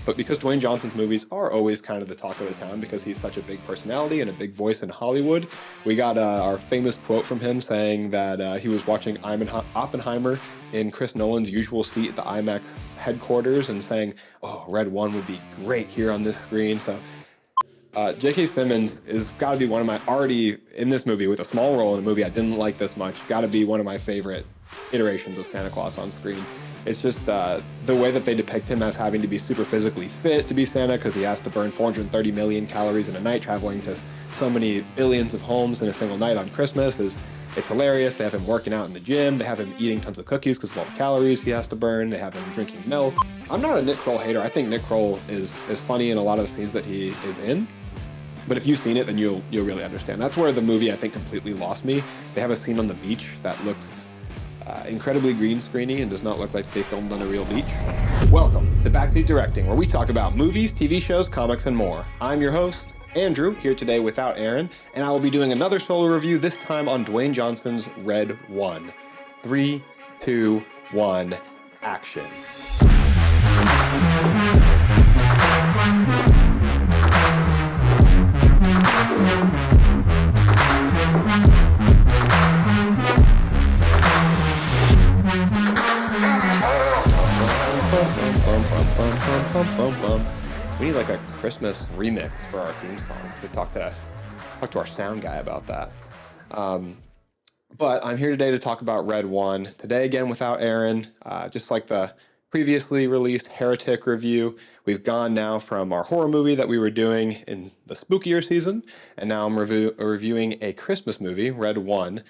but because Dwayne Johnson's movies are always kind of the talk of the town because he's such a big personality and a big voice in Hollywood, we got our famous quote from him saying that he was watching Oppenheimer in Chris Nolan's usual seat at the IMAX headquarters and saying, "Oh, Red One would be great here on this screen." So J.K. Simmons is got to be one of my, already in this movie with a small role in a movie I didn't like this much, got to be one of my favorite iterations of Santa Claus on screen. It's just the way that they depict him as having to be super physically fit to be Santa because he has to burn 430 million calories in a night traveling to so many billions of homes in a single night on Christmas it's hilarious. They have him working out in the gym. They have him eating tons of cookies because of all the calories he has to burn. They have him drinking milk. I'm not a Nick Kroll hater. I think Nick Kroll is funny in a lot of the scenes that he is in. But if you've seen it, then you'll really understand. That's where the movie, I think, completely lost me. They have a scene on the beach that looks incredibly green screeny and does not look like they filmed on a real beach. Welcome to Backseat Directing, where we talk about movies, TV shows, comics, and more. I'm your host, Andrew, here today without Aaron, and I will be doing another solo review, this time on Dwayne Johnson's Red One. 3, 2, 1, action. We need like a Christmas remix for our theme song. We talk to our sound guy about that. But I'm here today to talk about Red One. Today again without Aaron, just like the previously released Heretic review. We've gone now from our horror movie that we were doing in the spookier season, and now I'm reviewing a Christmas movie, Red One,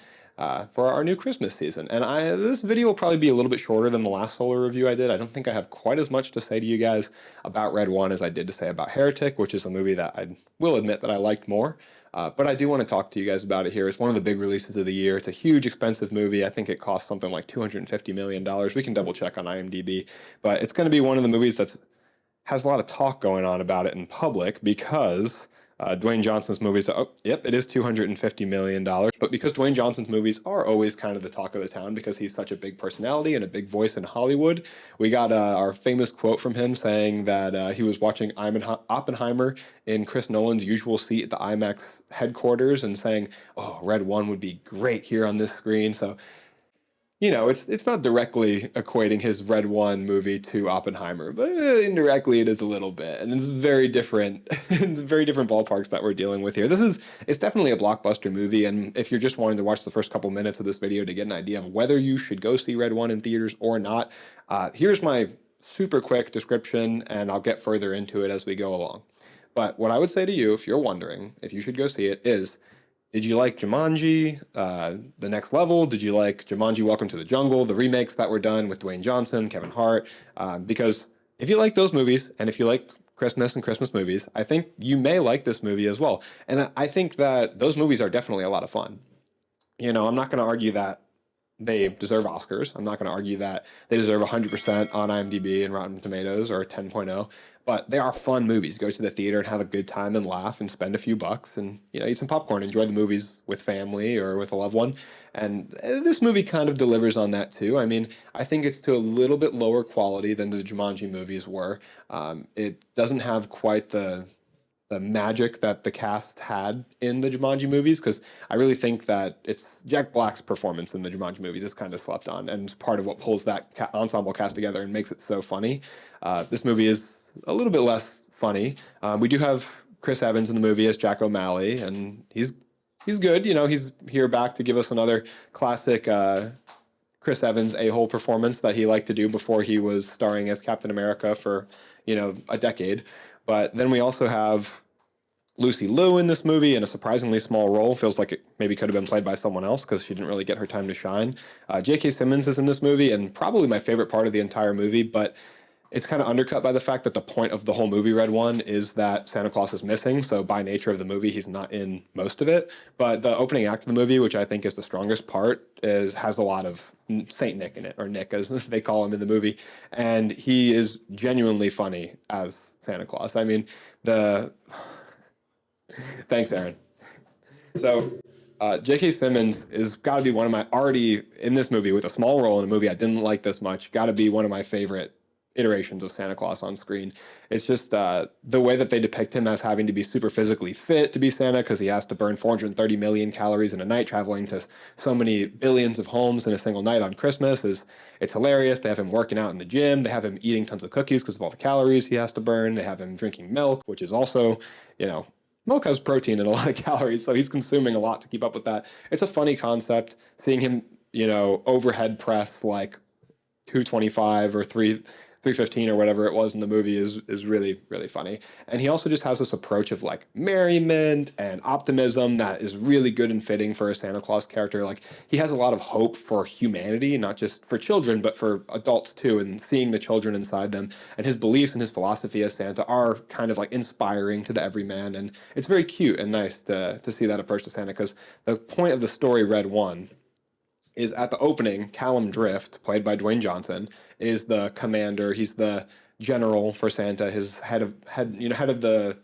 for our new Christmas season. And this video will probably be a little bit shorter than the last solo review I did. I don't think I have quite as much to say to you guys about Red One as I did to say about Heretic, which is a movie that I will admit that I liked more. But I do want to talk to you guys about it here. It's one of the big releases of the year. It's a huge, expensive movie. I think it costs something like $250 million. We can double check on IMDb. But it's going to be one of the movies that has a lot of talk going on about it in public because Dwayne Johnson's movies, it is $250 million. But because Dwayne Johnson's movies are always kind of the talk of the town because he's such a big personality and a big voice in Hollywood, we got our famous quote from him saying that he was watching Oppenheimer in Chris Nolan's usual seat at the IMAX headquarters and saying, "Oh, Red One would be great here on this screen." So, you know, it's not directly equating his Red One movie to Oppenheimer, but indirectly it is a little bit, and it's very different. It's very different ballparks that we're dealing with here. It's definitely a blockbuster movie, and if you're just wanting to watch the first couple minutes of this video to get an idea of whether you should go see Red One in theaters or not, here's my super quick description, and I'll get further into it as we go along. But what I would say to you, if you're wondering if you should go see it, is did you like Jumanji, The Next Level? Did you like Jumanji, Welcome to the Jungle, the remakes that were done with Dwayne Johnson, Kevin Hart? Because if you like those movies, and if you like Christmas and Christmas movies, I think you may like this movie as well. And I think that those movies are definitely a lot of fun. You know, I'm not going to argue that they deserve Oscars. I'm not going to argue that they deserve 100% on IMDb and Rotten Tomatoes or 10.0. But they are fun movies. Go to the theater and have a good time and laugh and spend a few bucks and, you know, eat some popcorn, enjoy the movies with family or with a loved one. And this movie kind of delivers on that too. I mean, I think it's to a little bit lower quality than the Jumanji movies were. It doesn't have quite the magic that the cast had in the Jumanji movies, because I really think that it's Jack Black's performance in the Jumanji movies is kind of slept on and part of what pulls that ensemble cast together and makes it so funny. This movie is a little bit less funny. We do have Chris Evans in the movie as Jack O'Malley, and he's good. You know, he's here back to give us another classic Chris Evans a-hole performance that he liked to do before he was starring as Captain America for, you know, a decade. But then we also have Lucy Liu in this movie in a surprisingly small role. Feels like it maybe could have been played by someone else because she didn't really get her time to shine. J.K. Simmons is in this movie, and probably my favorite part of the entire movie, but it's kind of undercut by the fact that the point of the whole movie, Red One, is that Santa Claus is missing. So by nature of the movie, he's not in most of it. But the opening act of the movie, which I think is the strongest part, has a lot of Saint Nick in it, or Nick as they call him in the movie. And he is genuinely funny as Santa Claus. I mean, Thanks, Aaron. So J.K. Simmons is got to be one of my, already in this movie with a small role in a movie I didn't like this much, got to be one of my favorite iterations of Santa Claus on screen. It's just the way that they depict him as having to be super physically fit to be Santa, because he has to burn 430 million calories in a night, traveling to so many billions of homes in a single night on Christmas. It's hilarious. They have him working out in the gym. They have him eating tons of cookies because of all the calories he has to burn. They have him drinking milk, which is also, milk has protein and a lot of calories, so he's consuming a lot to keep up with that. It's a funny concept. Seeing him, overhead press like 225 or 315 or whatever it was in the movie is really, really funny. And he also just has this approach of like merriment and optimism that is really good and fitting for a Santa Claus character. Like, he has a lot of hope for humanity, not just for children, but for adults too, and seeing the children inside them. And his beliefs and his philosophy as Santa are kind of like inspiring to the everyman. And it's very cute and nice to see that approach to Santa, because the point of the story, Red One, is at the opening, Callum Drift, played by Dwayne Johnson, is the commander. He's the general for Santa, his head of the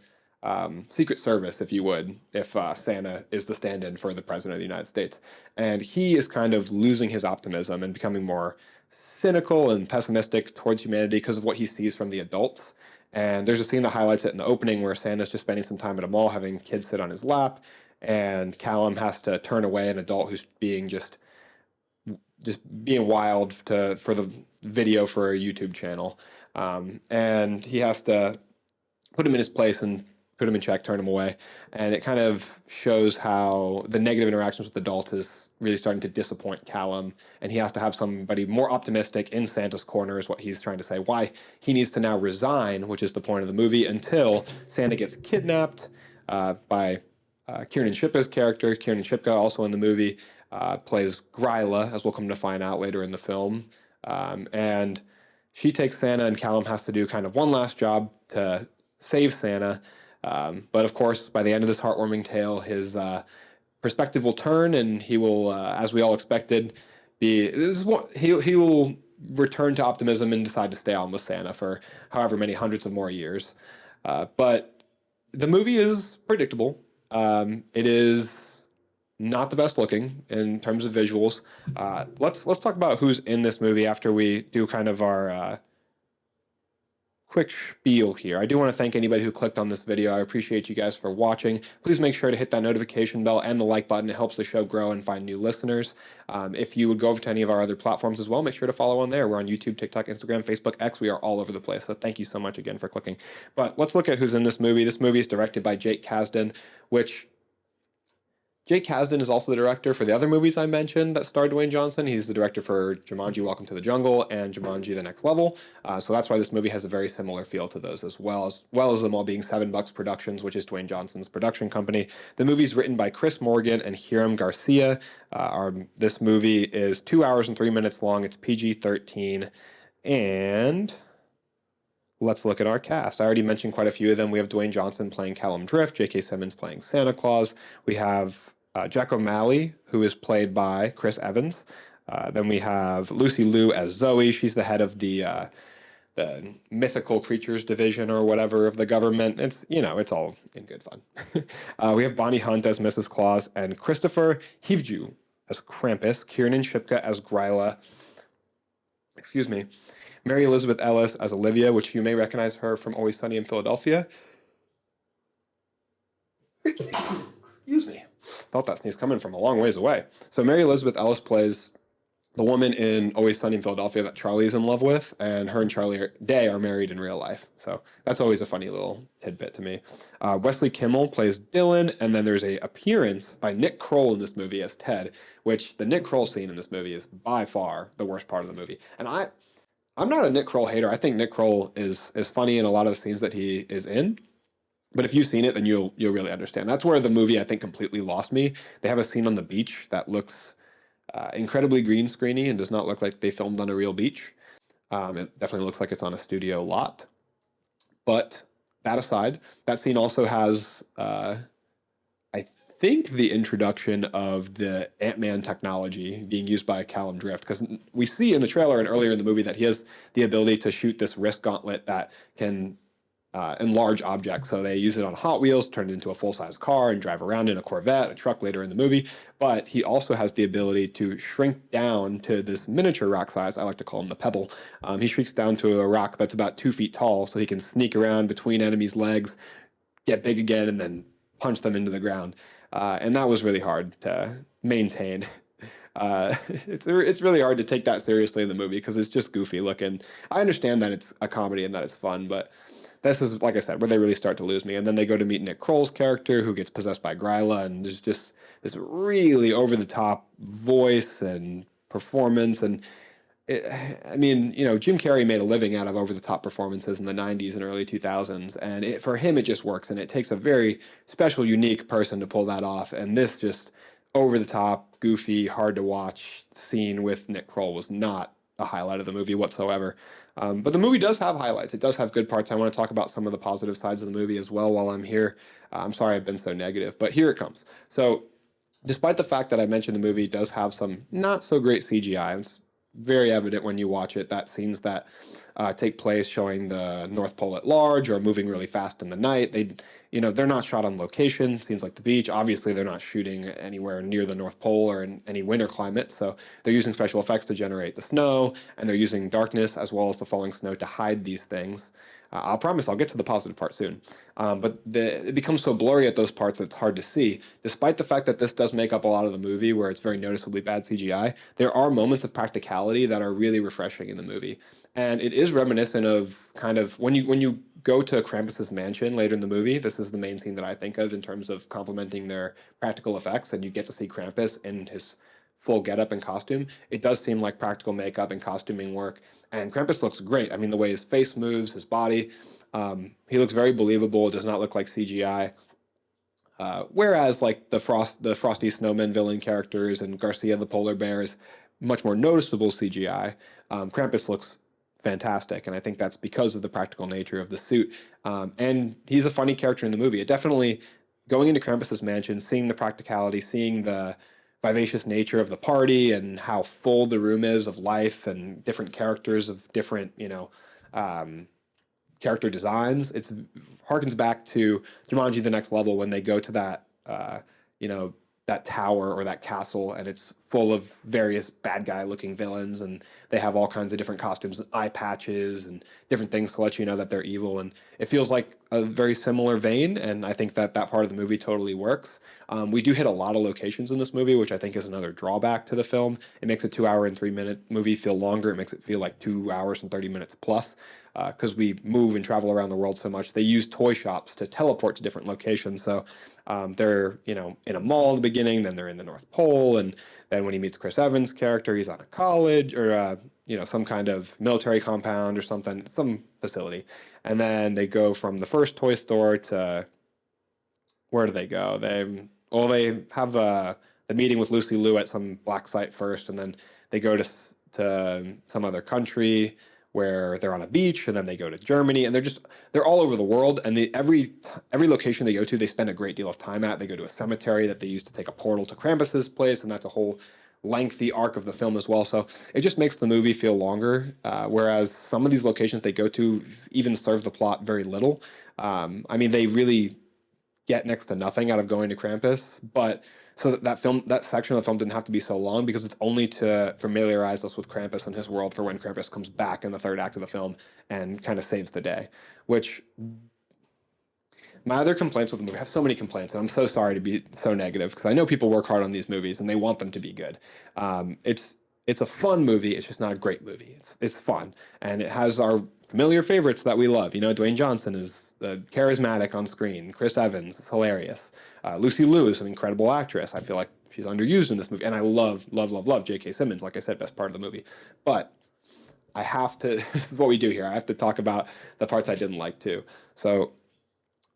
Secret Service, if you would, if Santa is the stand-in for the President of the United States. And he is kind of losing his optimism and becoming more cynical and pessimistic towards humanity because of what he sees from the adults. And there's a scene that highlights it in the opening where Santa's just spending some time at a mall having kids sit on his lap, and Callum has to turn away an adult who's being just being wild for the video for a YouTube channel. And he has to put him in his place and put him in check, turn him away. And it kind of shows how the negative interactions with adults is really starting to disappoint Callum. And he has to have somebody more optimistic in Santa's corner, is what he's trying to say. Why he needs to now resign, which is the point of the movie, until Santa gets kidnapped by Kiernan Shipka's character. Kiernan Shipka, also in the movie, plays Gryla, as we'll come to find out later in the film. And she takes Santa, and Callum has to do kind of one last job to save Santa. But of course, by the end of this heartwarming tale, his perspective will turn, and he will, as we all expected, he will return to optimism and decide to stay on with Santa for however many hundreds of more years. But the movie is predictable. It is not the best looking in terms of visuals. Let's talk about who's in this movie after we do kind of our quick spiel here. I do want to thank anybody who clicked on this video. I appreciate you guys for watching. Please make sure to hit that notification bell and the like button. It helps the show grow and find new listeners. If you would go over to any of our other platforms as well, make sure to follow on there. We're on YouTube, TikTok, Instagram, Facebook, X. We are all over the place. So thank you so much again for clicking. But let's look at who's in this movie. This movie is directed by Jake Kasdan, which Jake Kasdan is also the director for the other movies I mentioned that starred Dwayne Johnson. He's the director for Jumanji: Welcome to the Jungle and Jumanji: The Next Level. So that's why this movie has a very similar feel to those, as well as them all being Seven Bucks Productions, which is Dwayne Johnson's production company. The movie's written by Chris Morgan and Hiram Garcia. This movie is 2 hours and 3 minutes long. It's PG-13. And let's look at our cast. I already mentioned quite a few of them. We have Dwayne Johnson playing Callum Drift, J.K. Simmons playing Santa Claus. We have Jack O'Malley, who is played by Chris Evans. Then we have Lucy Liu as Zoe. She's the head of the mythical creatures division or whatever of the government. It's all in good fun. We have Bonnie Hunt as Mrs. Claus, and Christopher Hivju as Krampus, Kiernan Shipka as Gryla. Excuse me. Mary Elizabeth Ellis as Olivia, which you may recognize her from Always Sunny in Philadelphia. Excuse me. Felt that sneeze coming from a long ways away. So Mary Elizabeth Ellis plays the woman in Always Sunny in Philadelphia that Charlie's in love with, and her and Charlie Day are married in real life. So that's always a funny little tidbit to me. Wesley Kimmel plays Dylan, and then there's a appearance by Nick Kroll in this movie as Ted, which the Nick Kroll scene in this movie is by far the worst part of the movie. And I'm not a Nick Kroll hater. I think Nick Kroll is funny in a lot of the scenes that he is in. But if you've seen it, then you'll really understand. That's where the movie, I think, completely lost me. They have a scene on the beach that looks incredibly green screeny and does not look like they filmed on a real beach. It definitely looks like it's on a studio lot. But that aside, that scene also has, I think, the introduction of the Ant-Man technology being used by Callum Drift. Because we see in the trailer and earlier in the movie that he has the ability to shoot this wrist gauntlet that can and large objects. So they use it on Hot Wheels, turn it into a full-size car, and drive around in a Corvette, a truck later in the movie. But he also has the ability to shrink down to this miniature rock size. I like to call him the Pebble. He shrinks down to a rock that's about 2 feet tall, so he can sneak around between enemies' legs, get big again, and then punch them into the ground. And that was really hard to maintain. It's really hard to take that seriously in the movie because it's just goofy looking. I understand that it's a comedy and that it's fun, but this is, like I said, where they really start to lose me. And then they go to meet Nick Kroll's character, who gets possessed by Gryla, and there's just this really over the top voice and performance. And I mean, Jim Carrey made a living out of over the top performances in the 90s and early 2000s, and for him it just works. And it takes a very special, unique person to pull that off. And this just over the top, goofy, hard to watch scene with Nick Kroll was not a highlight of the movie whatsoever. But the movie does have highlights. It does have good parts. I want to talk about some of the positive sides of the movie as well while I'm here. I'm sorry I've been so negative, but here it comes. So, despite the fact that I mentioned the movie does have some not so great CGI, and it's very evident when you watch it that scenes that take place showing the North Pole at large or moving really fast in the night, they're not shot on location. Scenes like the beach, obviously they're not shooting anywhere near the North Pole or in any winter climate, so they're using special effects to generate the snow, and they're using darkness as well as the falling snow to hide these things. I'll promise I'll get to the positive part soon. But it becomes so blurry at those parts that it's hard to see. Despite the fact that this does make up a lot of the movie where it's very noticeably bad CGI, there are moments of practicality that are really refreshing in the movie. And it is reminiscent of kind of when you go to Krampus's mansion later in the movie, this is the main scene that I think of in terms of complementing their practical effects, and you get to see Krampus in his full getup and costume. It does seem like practical makeup and costuming work, and Krampus looks great. I mean, the way his face moves, his body, he looks very believable. It does not look like CGI. Whereas like the Frosty Snowman villain characters and Garcia the polar bear is much more noticeable CGI. Krampus looks fantastic, and I think that's because of the practical nature of the suit. And he's a funny character in the movie. It definitely, going into Krampus's mansion, seeing the practicality, seeing the vivacious nature of the party and how full the room is of life and different characters of different, character designs. It's harkens back to Jumanji: The Next Level when they go to that, that tower or that castle, and it's full of various bad guy looking villains, and they have all kinds of different costumes and eye patches and different things to let you know that they're evil. And it feels like a very similar vein, and I think that part of the movie totally works. We do hit a lot of locations in this movie, which I think is another drawback to the film. It makes a 2 hour and 3 minute movie feel longer. It makes it feel like 2 hours and 30 minutes plus, because we move and travel around the world so much. They use toy shops to teleport to different locations. So they're, in a mall in the beginning, then they're in the North Pole, and then when he meets Chris Evans' character, he's on a college or, some kind of military compound or something, some facility. And then they go from the first toy store to, where do they go? They have the meeting with Lucy Liu at some black site first, and then they go to some other country where they're on a beach, and then they go to Germany, and they're all over the world. And every location they go to, they spend a great deal of time at. They go to a cemetery that they use to take a portal to Krampus's place, and that's a whole lengthy arc of the film as well. So it just makes the movie feel longer. Whereas some of these locations they go to even serve the plot very little. They really get next to nothing out of going to Krampus, but so that section of the film didn't have to be so long because it's only to familiarize us with Krampus and his world for when Krampus comes back in the third act of the film and kind of saves the day. Which my other complaints with the movie, I have so many complaints, and I'm so sorry to be so negative because I know people work hard on these movies and they want them to be good. It's a fun movie. It's just not a great movie. It's fun, and it has our familiar favorites that we love. Dwayne Johnson is charismatic on screen. Chris Evans is hilarious. Lucy Liu is an incredible actress. I feel like she's underused in this movie, and I love J.K. Simmons. Like I said, best part of the movie. But I have to. This is what we do here. I have to talk about the parts I didn't like too. So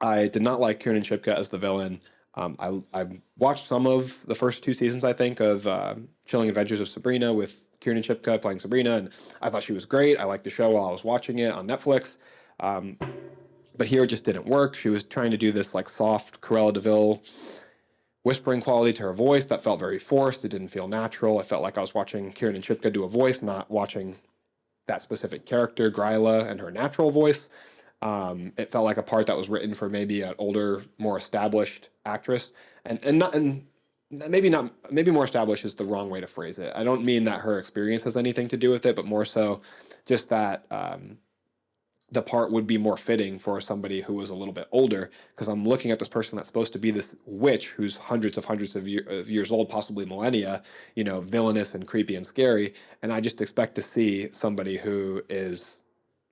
I did not like Kiernan Shipka as the villain. I watched some of the first 2 seasons, I think, of Chilling Adventures of Sabrina with Kiernan Shipka playing Sabrina, and I thought she was great. I liked the show while I was watching it on Netflix. But here it just didn't work. She was trying to do this like soft Cruella de Vil whispering quality to her voice that felt very forced. It didn't feel natural. I felt like I was watching Kiernan Shipka do a voice, not watching that specific character, Gryla, and her natural voice. It felt like a part that was written for maybe an older, more established actress, and maybe not, maybe more established is the wrong way to phrase it. I don't mean that her experience has anything to do with it, but more so just that the part would be more fitting for somebody who was a little bit older, because I'm looking at this person that's supposed to be this witch who's hundreds of years old, possibly millennia, villainous and creepy and scary, and I just expect to see somebody who is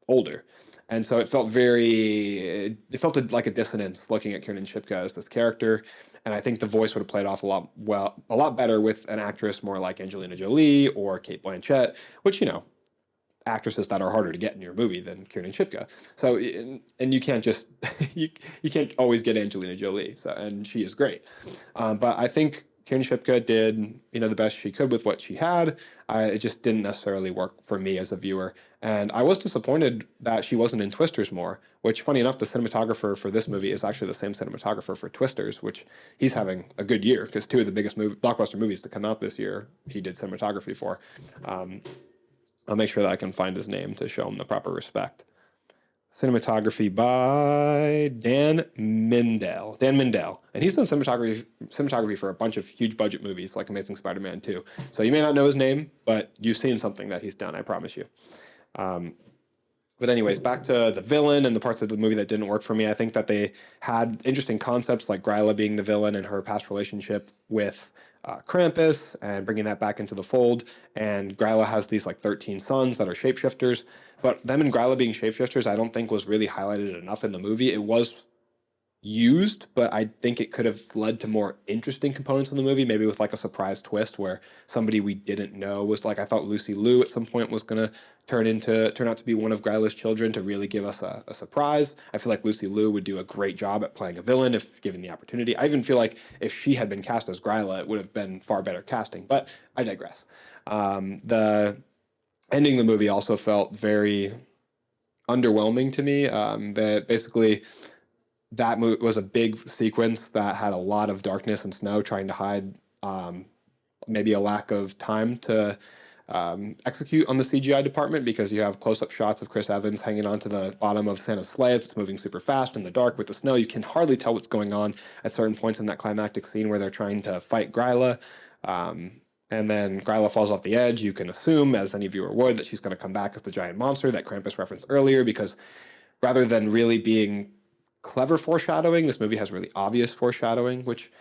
older. And so it felt like a dissonance looking at Kiernan Shipka as this character. And I think the voice would have played off a lot better with an actress more like Angelina Jolie or Kate Blanchett, which, actresses that are harder to get in your movie than Kiernan Shipka. So, and you can't just, you can't always get Angelina Jolie. So, and she is great. But I think Kiernan Shipka did, the best she could with what she had. It just didn't necessarily work for me as a viewer. And I was disappointed that she wasn't in Twisters more, which, funny enough, the cinematographer for this movie is actually the same cinematographer for Twisters, which he's having a good year because two of the biggest blockbuster movies to come out this year, he did cinematography for. I'll make sure that I can find his name to show him the proper respect. Cinematography by Dan Mindell. Dan Mindell. And he's done cinematography for a bunch of huge budget movies like Amazing Spider-Man 2. So you may not know his name, but you've seen something that he's done, I promise you. But anyways, back to the villain and the parts of the movie that didn't work for me. I think that they had interesting concepts like Gryla being the villain and her past relationship with Krampus and bringing that back into the fold. And Gryla has these like 13 sons that are shapeshifters. But them and Gryla being shapeshifters, I don't think was really highlighted enough in the movie. It was used, but I think it could have led to more interesting components in the movie, maybe with like a surprise twist where somebody we didn't know was like, I thought Lucy Liu at some point was going to turn out to be one of Gryla's children to really give us a surprise. I feel like Lucy Liu would do a great job at playing a villain if given the opportunity. I even feel like if she had been cast as Gryla, it would have been far better casting, but I digress. The ending of the movie also felt very underwhelming to me. That basically that was a big sequence that had a lot of darkness and snow trying to hide maybe a lack of time to execute on the CGI department, because you have close-up shots of Chris Evans hanging onto the bottom of Santa's sleigh. It's moving super fast in the dark with the snow. You can hardly tell what's going on at certain points in that climactic scene where they're trying to fight Gryla. And then Gryla falls off the edge. You can assume, as any viewer would, that she's going to come back as the giant monster that Krampus referenced earlier, because rather than really being clever foreshadowing, this movie has really obvious foreshadowing, which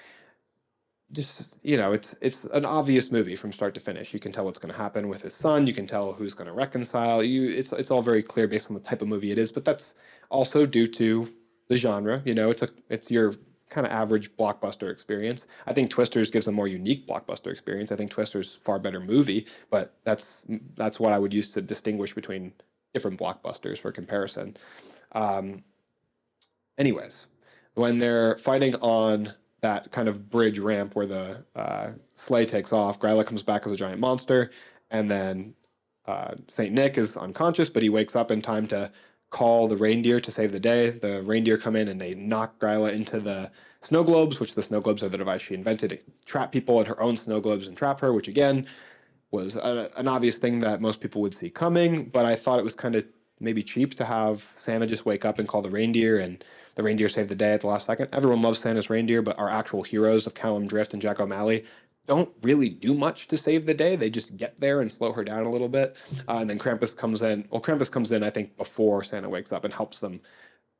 just, it's an obvious movie from start to finish. You can tell what's going to happen with his son. You can tell who's going to reconcile. It's all very clear based on the type of movie it is, but that's also due to the genre. It's your kind of average blockbuster experience. I think Twisters gives a more unique blockbuster experience. I think Twisters far better movie, but that's what I would use to distinguish between different blockbusters for comparison. Anyways, when they're fighting on that kind of bridge ramp where the sleigh takes off, Gryla comes back as a giant monster, and then Saint Nick is unconscious, but he wakes up in time to call the reindeer to save the day. The reindeer come in and they knock Gryla into the snow globes, which the snow globes are the device she invented to trap people in her own snow globes and trap her, which again was an obvious thing that most people would see coming, but I thought it was kind of maybe cheap to have Santa just wake up and call the reindeer and the reindeer save the day at the last second. Everyone loves Santa's reindeer, but our actual heroes of Callum Drift and Jack O'Malley don't really do much to save the day. They just get there and slow her down a little bit. And then Krampus comes in. Well, Krampus comes in, I think, before Santa wakes up and helps them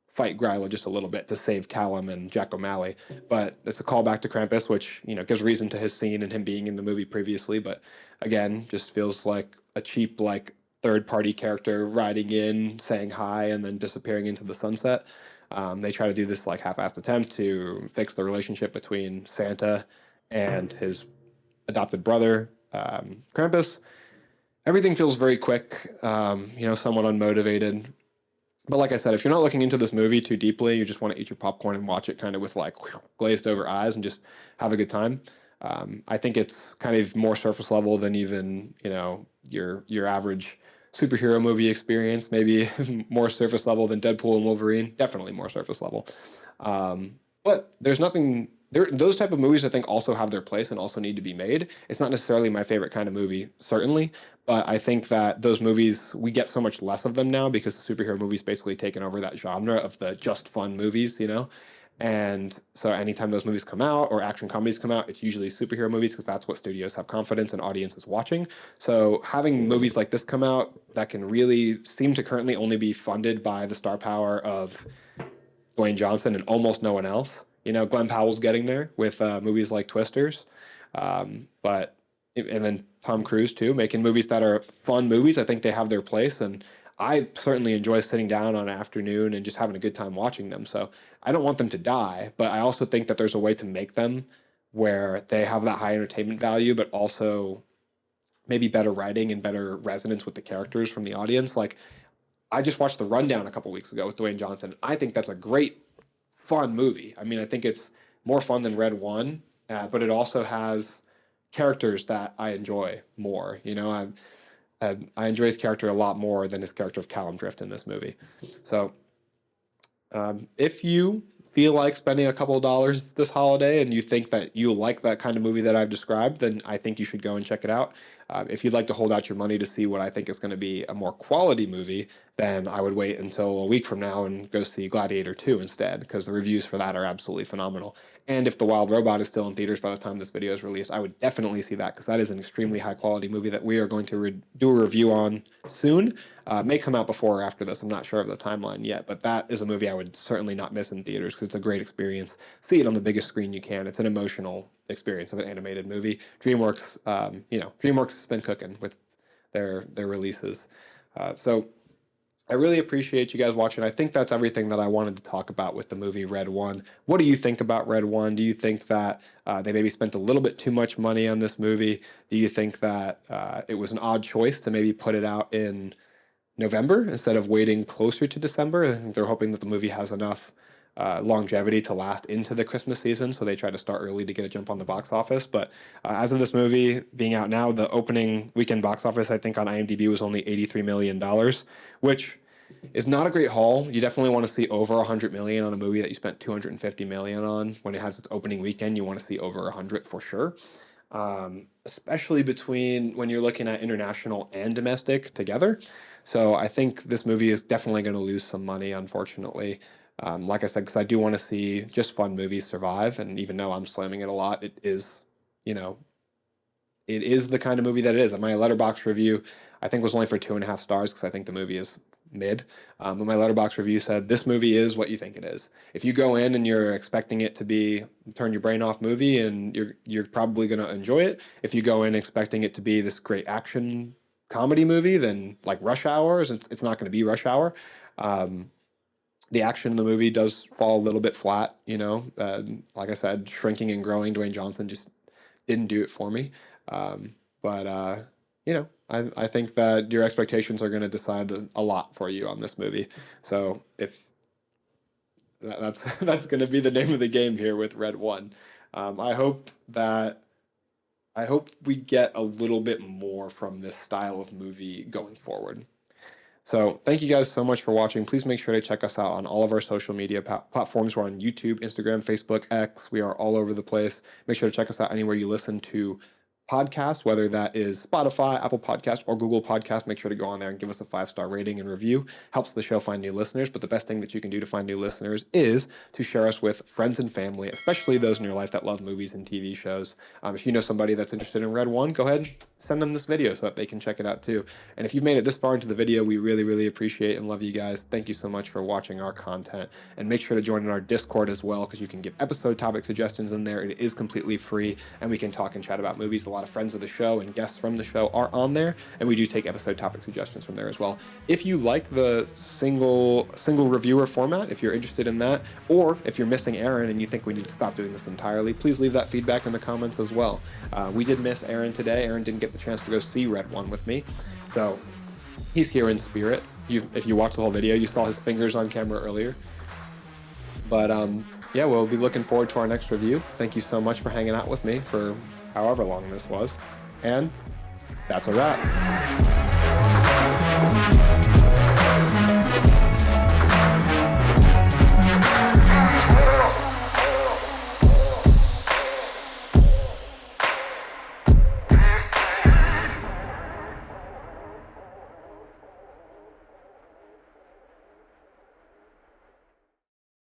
fight Gryla just a little bit to save Callum and Jack O'Malley. But it's a callback to Krampus, which, gives reason to his scene and him being in the movie previously. But again, just feels like a cheap, like, third-party character riding in, saying hi, and then disappearing into the sunset. They try to do this like half-assed attempt to fix the relationship between Santa and his adopted brother, Krampus. Everything feels very quick, somewhat unmotivated. But like I said, if you're not looking into this movie too deeply, you just want to eat your popcorn and watch it kind of with like glazed over eyes and just have a good time. I think it's kind of more surface level than even, your average superhero movie experience, maybe more surface level than Deadpool and Wolverine, definitely more surface level. But there's nothing those type of movies I think also have their place and also need to be made. It's not necessarily my favorite kind of movie, certainly, but I think that those movies, we get so much less of them now because the superhero movies basically taken over that genre of the just fun movies, you know? And so anytime those movies come out or action comedies come out, it's usually superhero movies because that's what studios have confidence and audiences watching. So having movies like this come out that can really seem to currently only be funded by the star power of Dwayne Johnson and almost no one else. You know, Glenn Powell's getting there with movies like Twisters, but and then Tom Cruise too, making movies that are fun movies. I think they have their place, and I certainly enjoy sitting down on an afternoon and just having a good time watching them. So I don't want them to die, but I also think that there's a way to make them where they have that high entertainment value, but also maybe better writing and better resonance with the characters from the audience. Like, I just watched The Rundown a couple weeks ago with Dwayne Johnson. I think that's a great, fun movie. I mean, I think it's more fun than Red One, but it also has characters that I enjoy more. You know, I enjoy his character a lot more than his character of Callum Drift in this movie. So if you feel like spending a couple of dollars this holiday and you think that you like that kind of movie that I've described, then I think you should go and check it out. If you'd like to hold out your money to see what I think is going to be a more quality movie, then I would wait until a week from now and go see Gladiator 2 instead, because the reviews for that are absolutely phenomenal. And if The Wild Robot is still in theaters by the time this video is released, I would definitely see that, because that is an extremely high quality movie that we are going to do a review on soon. May come out before or after this. I'm not sure of the timeline yet, but that is a movie I would certainly not miss in theaters because it's a great experience. See it on the biggest screen you can. It's an emotional experience of an animated movie. DreamWorks, DreamWorks has been cooking with their releases. So I really appreciate you guys watching. I think that's everything that I wanted to talk about with the movie Red One. What do you think about Red One? Do you think that they maybe spent a little bit too much money on this movie? Do you think that it was an odd choice to maybe put it out in November instead of waiting closer to December? I think they're hoping that the movie has enough longevity to last into the Christmas season, so they try to start early to get a jump on the box office. But as of this movie being out now, the opening weekend box office, I think on IMDb, was only $83 million, which is not a great haul. You definitely want to see over $100 million on a movie that you spent $250 million on. When it has its opening weekend, you want to see over 100 for sure. Especially between when you're looking at international and domestic together. So I think this movie is definitely going to lose some money, unfortunately. Like I said, because I do want to see just fun movies survive, and even though I'm slamming it a lot, it is, it is the kind of movie that it is. And my Letterboxd review, I think, was only for 2.5 stars because I think the movie is mid. But my Letterboxd review said, this movie is what you think it is. If you go in and you're expecting it to be turn your brain off movie, and you're probably going to enjoy it. If you go in expecting it to be this great action comedy movie, then like Rush Hour, it's not going to be Rush Hour. The action in the movie does fall a little bit flat, like I said, shrinking and growing. Dwayne Johnson just didn't do it for me. I think that your expectations are going to decide a lot for you on this movie. So if that's going to be the name of the game here with Red One. I hope we get a little bit more from this style of movie going forward. So thank you guys so much for watching. Please make sure to check us out on all of our social media platforms. We're on YouTube, Instagram, Facebook, X. We are all over the place. Make sure to check us out anywhere you listen to podcasts, whether that is Spotify, Apple Podcasts, or Google Podcasts. Make sure to go on there and give us a 5-star rating and review. Helps the show find new listeners, but the best thing that you can do to find new listeners is to share us with friends and family, especially those in your life that love movies and TV shows. If you know somebody that's interested in Red One, go ahead, send them this video so that they can check it out too. And if you've made it this far into the video, we really, really appreciate and love you guys. Thank you so much for watching our content, and make sure to join in our Discord as well, because you can give episode topic suggestions in there. It is completely free, and we can talk and chat about movies. A lot of friends of the show and guests from the show are on there, and we do take episode topic suggestions from there as well. If you like the single reviewer format, if you're interested in that, or if you're missing Aaron and you think we need to stop doing this entirely, please leave that feedback in the comments as well. We did miss Aaron today. Aaron didn't get the chance to go see Red One with me, so he's here in spirit. If you watched the whole video, you saw his fingers on camera earlier. But yeah, we'll be looking forward to our next review. Thank you so much for hanging out with me for however long this was, and that's a wrap.